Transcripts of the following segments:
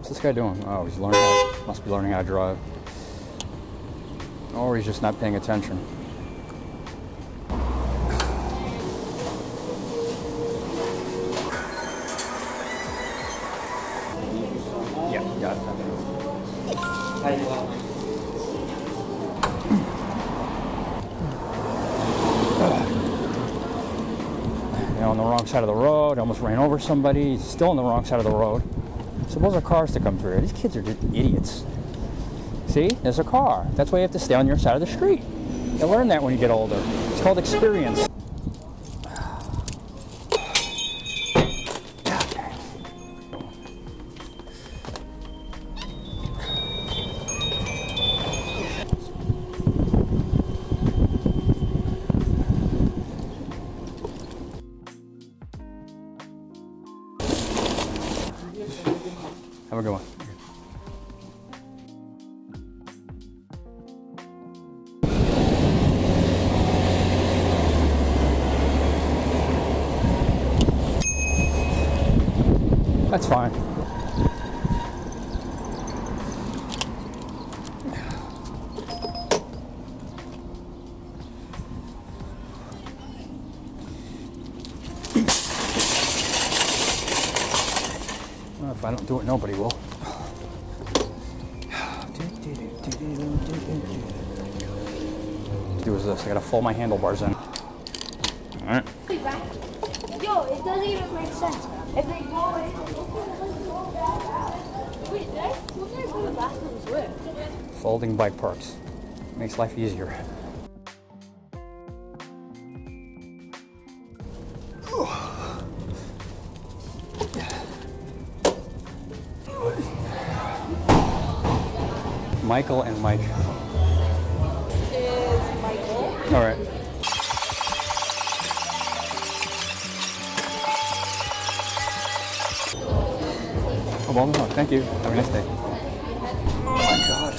What's this guy doing? Oh, he's learning must be learning how to drive. Or he's just not paying attention. Yeah, got it. On the wrong side of the road, almost ran over somebody. He's still on the wrong side of the road. Suppose there are cars to come through. These kids are just idiots. See, there's a car. That's why you have to stay on your side of the street. You'll learn that when you get older. It's called experience. Have a good one. That's fine. Well, if I don't do it, nobody will. Do is this. I gotta fold my handlebars in. All right. Yo, it doesn't even make sense. If they go in. Wait, what guys go to bathrooms with? Folding bike parks makes life easier. Michael and Mike. Is Michael. All right. Oh, well, no, thank you. Have a nice day. Oh my God.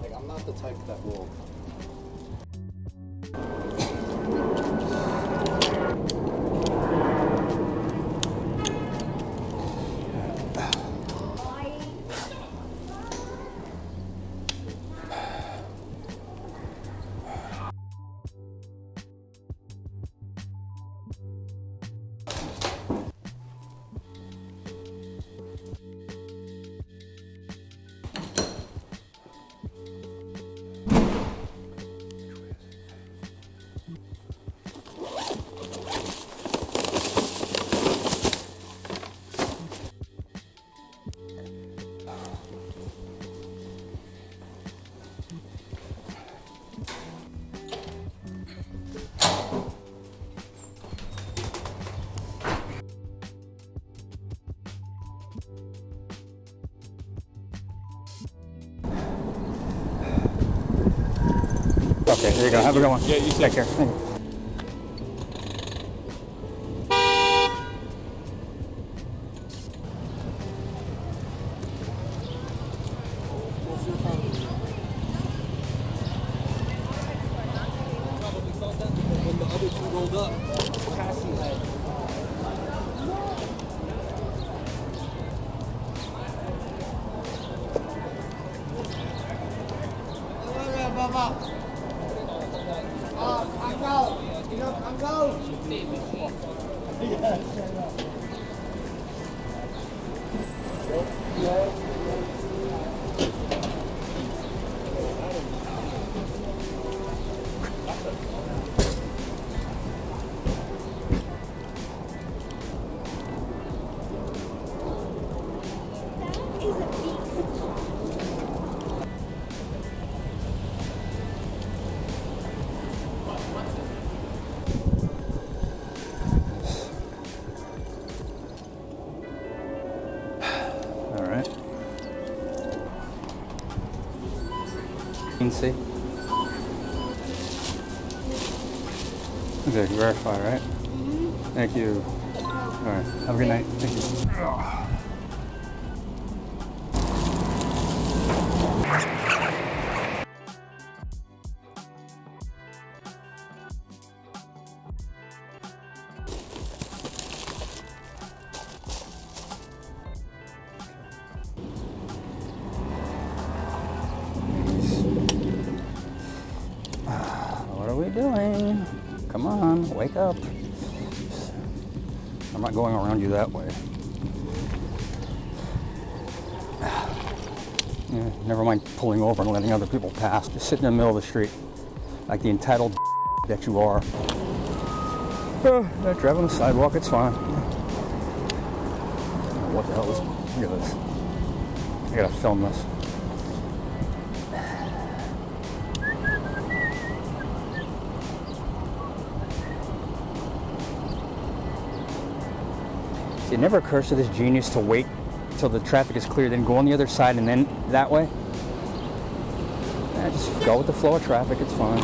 Like, I'm not the type that will. Okay, there you go. Have a good one. Yeah, you take care. Thank you. When the other two rolled up, Cassie had. See? Okay, verify, right? Mm-hmm. Thank you. All right, have a good night. Thank you. doing? Come on, wake up. I'm not going around you that way. Yeah, never mind pulling over and letting other people pass. Just sit in the middle of the street like the entitled that you are. Driving on the sidewalk, it's fine. What the hell is... Look at this. I gotta film this. See, it never occurs to this genius to wait until the traffic is clear, then go on the other side and then that way. Just go with the flow of traffic, it's fine.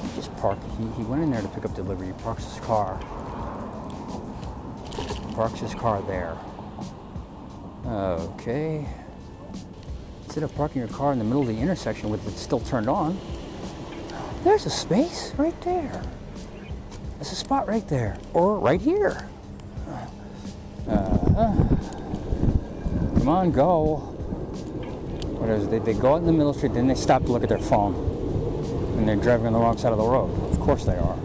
He just parked, he went in there to pick up delivery, he parks his car. Parks his car there. Okay. Instead of parking your car in the middle of the intersection with it still turned on, there's a space right there. There's a spot right there, or right here. Come on, go. What is it? They go out in the middle of the street, then they stop to look at their phone. And they're driving on the wrong side of the road. Of course they are.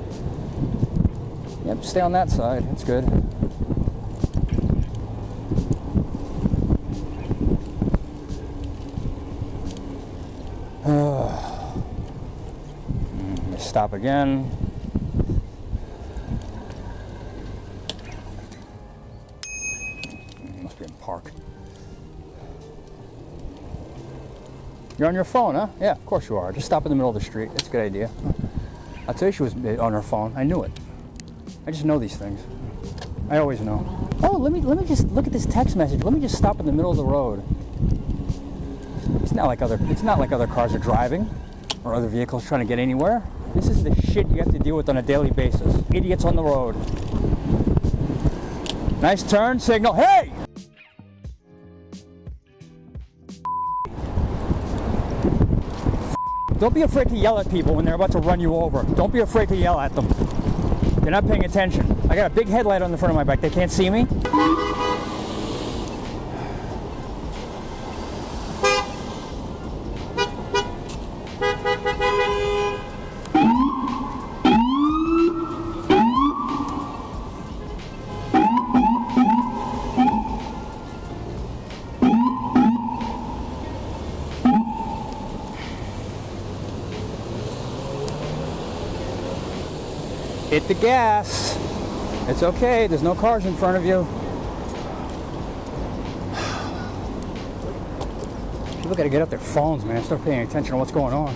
Yep, stay on that side. It's good. Stop again. Must be in park. You're on your phone, huh? Yeah, of course you are. Just stop in the middle of the street. That's a good idea. I'll tell you she was on her phone. I knew it. I just know these things. I always know. Oh, let me just look at this text message. Let me just stop in the middle of the road. It's not like other cars are driving or other vehicles trying to get anywhere. This is the shit you have to deal with on a daily basis. Idiots on the road. Nice turn signal. Hey! Don't be afraid to yell at people when they're about to run you over. Don't be afraid to yell at them. They're not paying attention. I got a big headlight on the front of my bike. They can't see me. Hit the gas. It's okay. There's no cars in front of you. People got to get up their phones, man. Start paying attention to what's going on.